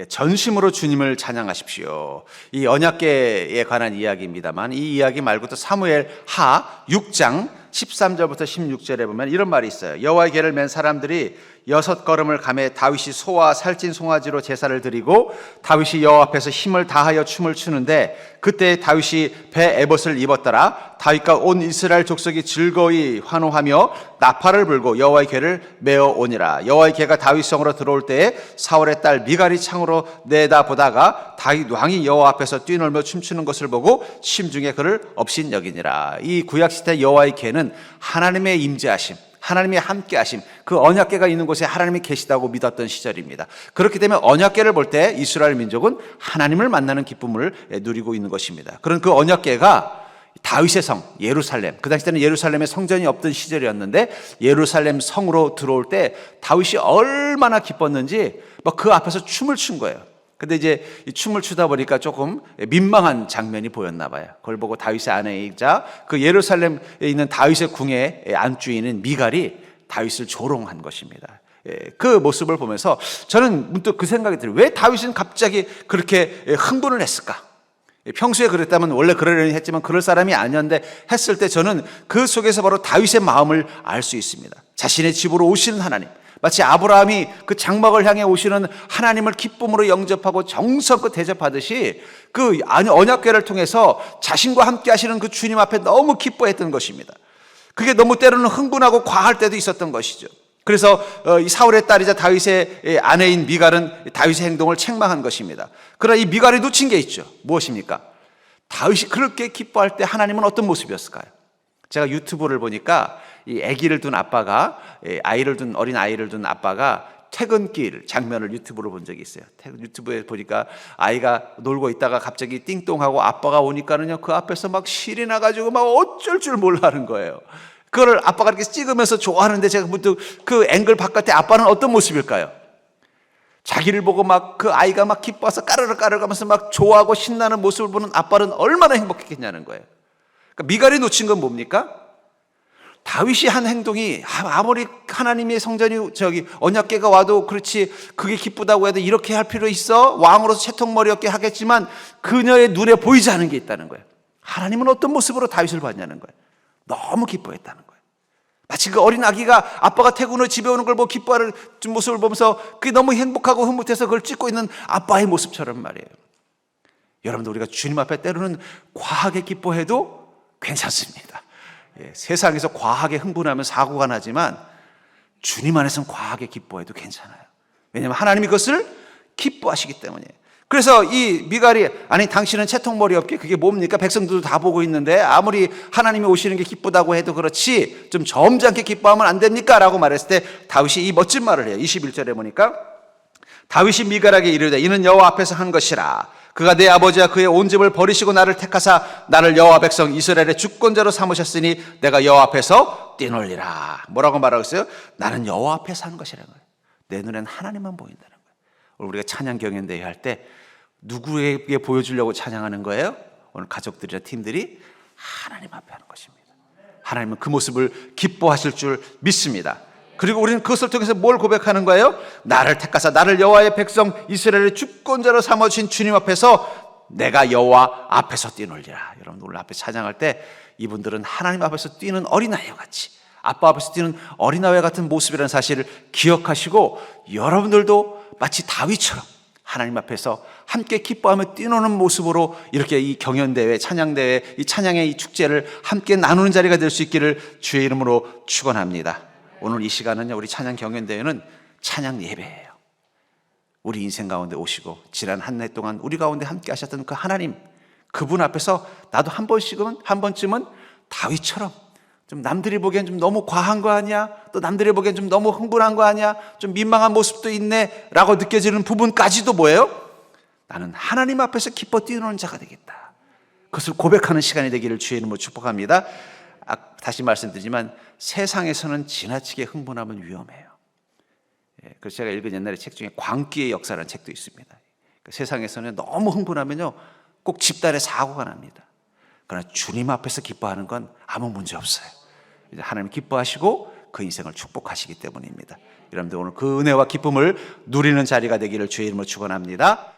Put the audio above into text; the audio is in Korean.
전심으로 주님을 찬양하십시오. 이 언약궤에 관한 이야기입니다만 이 이야기 말고도 사무엘 하 6장 13절부터 16절에 보면 이런 말이 있어요. 여호와의 궤를 맨 사람들이 6걸음을 가매 다윗이 소와 살찐 송아지로 제사를 드리고 다윗이 여호와 앞에서 힘을 다하여 춤을 추는데 그때 다윗이 배 에봇을 입었더라. 다윗과 온 이스라엘 족속이 즐거이 환호하며 나팔을 불고 여호와의 궤를 메어 오니라. 여호와의 궤가 다윗성으로 들어올 때에 사울의 딸 미갈이 창으로 내다보다가 다윗 왕이 여호와 앞에서 뛰놀며 춤추는 것을 보고 심중에 그를 업신 여기니라. 이 구약시대 여호와의 궤는 하나님의 임재하심, 하나님이 함께하심, 그 언약궤가 있는 곳에 하나님이 계시다고 믿었던 시절입니다. 그렇기 때문에 언약궤를 볼 때 이스라엘 민족은 하나님을 만나는 기쁨을 누리고 있는 것입니다. 그런 그 언약궤가 다윗의 성 예루살렘, 그 당시 때는 예루살렘에 성전이 없던 시절이었는데 예루살렘 성으로 들어올 때 다윗이 얼마나 기뻤는지 그 앞에서 춤을 춘 거예요. 근데 이제 춤을 추다 보니까 조금 민망한 장면이 보였나 봐요. 그걸 보고 다윗의 아내이자 그 예루살렘에 있는 다윗의 궁의 안주인인 미갈이 다윗을 조롱한 것입니다. 그 모습을 보면서 저는 문득 그 생각이 들어요. 왜 다윗은 갑자기 그렇게 흥분을 했을까? 평소에 그랬다면 원래 그러려니 했지만 그럴 사람이 아니었는데 했을 때 저는 그 속에서 바로 다윗의 마음을 알 수 있습니다. 자신의 집으로 오시는 하나님, 마치 아브라함이 그 장막을 향해 오시는 하나님을 기쁨으로 영접하고 정성껏 대접하듯이 그 언약궤를 통해서 자신과 함께 하시는 그 주님 앞에 너무 기뻐했던 것입니다. 그게 너무 때로는 흥분하고 과할 때도 있었던 것이죠. 그래서 이 사울의 딸이자 다윗의 아내인 미갈은 다윗의 행동을 책망한 것입니다. 그러나 이 미갈이 놓친 게 있죠. 무엇입니까? 다윗이 그렇게 기뻐할 때 하나님은 어떤 모습이었을까요? 제가 유튜브를 보니까 이 아기를 둔 아빠가 어린 아이를 둔 아빠가 퇴근길 장면을 유튜브로 본 적이 있어요. 유튜브에 보니까 아이가 놀고 있다가 갑자기 띵동하고 아빠가 오니까는요 그 앞에서 막 실이 나가지고 막 어쩔 줄 몰라 하는 거예요. 그걸 아빠가 이렇게 찍으면서 좋아하는데 제가 문득 그 앵글 바깥에 아빠는 어떤 모습일까요? 자기를 보고 막 그 아이가 막 기뻐서 까르르 까르르가면서 막 좋아하고 신나는 모습을 보는 아빠는 얼마나 행복했겠냐는 거예요. 그러니까 미갈이 놓친 건 뭡니까? 다윗이 한 행동이 아무리 하나님의 성전이 언약궤가 와도 그렇지 그게 기쁘다고 해도 이렇게 할 필요 있어? 왕으로서 채통머리 없게 하겠지만 그녀의 눈에 보이지 않은 게 있다는 거예요. 하나님은 어떤 모습으로 다윗을 봤냐는 거예요. 너무 기뻐했다는 거예요. 마치 그 어린 아기가 아빠가 퇴근 후 집에 오는 걸 보고 기뻐하는 모습을 보면서 그게 너무 행복하고 흐뭇해서 그걸 찍고 있는 아빠의 모습처럼 말이에요. 여러분들 우리가 주님 앞에 때로는 과하게 기뻐해도 괜찮습니다. 세상에서 과하게 흥분하면 사고가 나지만 주님 안에서는 과하게 기뻐해도 괜찮아요. 왜냐하면 하나님이 그것을 기뻐하시기 때문이에요. 그래서 이 미갈이 아니 당신은 채통머리 없게 그게 뭡니까? 백성들도 다 보고 있는데 아무리 하나님이 오시는 게 기쁘다고 해도 그렇지 좀 점잖게 기뻐하면 안 됩니까? 라고 말했을 때 다윗이 이 멋진 말을 해요. 21절에 보니까 다윗이 미갈에게 이르되 이는 여호와 앞에서 한 것이라. 그가 내 아버지와 그의 온 집을 버리시고 나를 택하사 나를 여호와 백성 이스라엘의 주권자로 삼으셨으니 내가 여호와 앞에서 뛰놀리라. 뭐라고 말하고 있어요? 나는 여호와 앞에서 한 것이라는 거예요. 내 눈엔 하나님만 보인다는 거예요. 오늘 우리가 찬양 경연대회 할 때 누구에게 보여주려고 찬양하는 거예요? 오늘 가족들이나 팀들이 하나님 앞에 하는 것입니다. 하나님은 그 모습을 기뻐하실 줄 믿습니다. 그리고 우리는 그것을 통해서 뭘 고백하는 거예요? 나를 택하사 나를 여호와의 백성 이스라엘의 주권자로 삼아주신 주님 앞에서 내가 여호와 앞에서 뛰놀리라. 여러분 오늘 앞에 찬양할 때 이분들은 하나님 앞에서 뛰는 어린아이와 같이 아빠 앞에서 뛰는 어린아이 같은 모습이라는 사실을 기억하시고 여러분들도 마치 다윗처럼 하나님 앞에서 함께 기뻐하며 뛰노는 모습으로 이렇게 이 경연대회, 찬양대회, 이 찬양의 이 축제를 함께 나누는 자리가 될 수 있기를 주의 이름으로 축원합니다. 오늘 이 시간은요, 우리 찬양 경연대회는 찬양 예배예요. 우리 인생 가운데 오시고 지난 한 해 동안 우리 가운데 함께 하셨던 그 하나님, 그분 앞에서 나도 한 번쯤은 다윗처럼 좀 남들이 보기엔 좀 너무 과한 거 아니야? 또 남들이 보기엔 좀 너무 흥분한 거 아니야? 좀 민망한 모습도 있네? 라고 느껴지는 부분까지도 뭐예요? 나는 하나님 앞에서 기뻐 뛰노는 자가 되겠다. 그것을 고백하는 시간이 되기를 주의 이름으로 축복합니다. 다시 말씀드리지만 세상에서는 지나치게 흥분하면 위험해요. 그래서 제가 읽은 옛날에 책 중에 광기의 역사라는 책도 있습니다. 세상에서는 너무 흥분하면요 꼭 집단에 사고가 납니다. 그러나 주님 앞에서 기뻐하는 건 아무 문제 없어요. 하나님 기뻐하시고 그 인생을 축복하시기 때문입니다. 여러분들 오늘 그 은혜와 기쁨을 누리는 자리가 되기를 주의 이름으로 축원합니다.